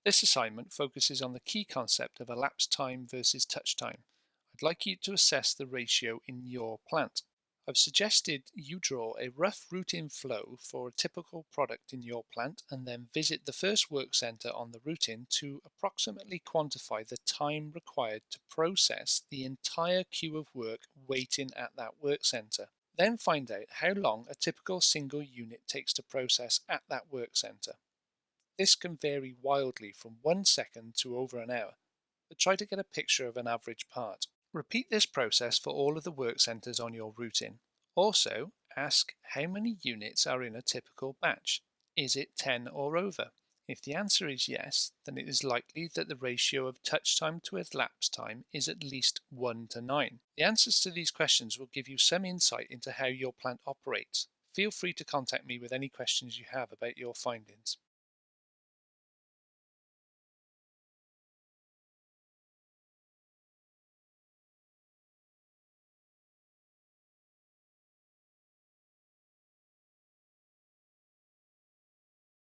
This assignment focuses on the key concept of elapsed time versus touch time. I'd like you to assess the ratio in your plant. I've suggested you draw a rough routine flow for a typical product in your plant and then visit the first work center on the routine to approximately quantify the time required to process the entire queue of work waiting at that work center. Then find out how long a typical single unit takes to process at that work center. This can vary wildly from 1 second to over an hour, but try to get a picture of an average part. Repeat this process for all of the work centers on your routine. Also, ask how many units are in a typical batch. Is it 10 or over? If the answer is yes, then it is likely that the ratio of touch time to elapsed time is at least 1 to 9. The answers to these questions will give you some insight into how your plant operates. Feel free to contact me with any questions you have about your findings.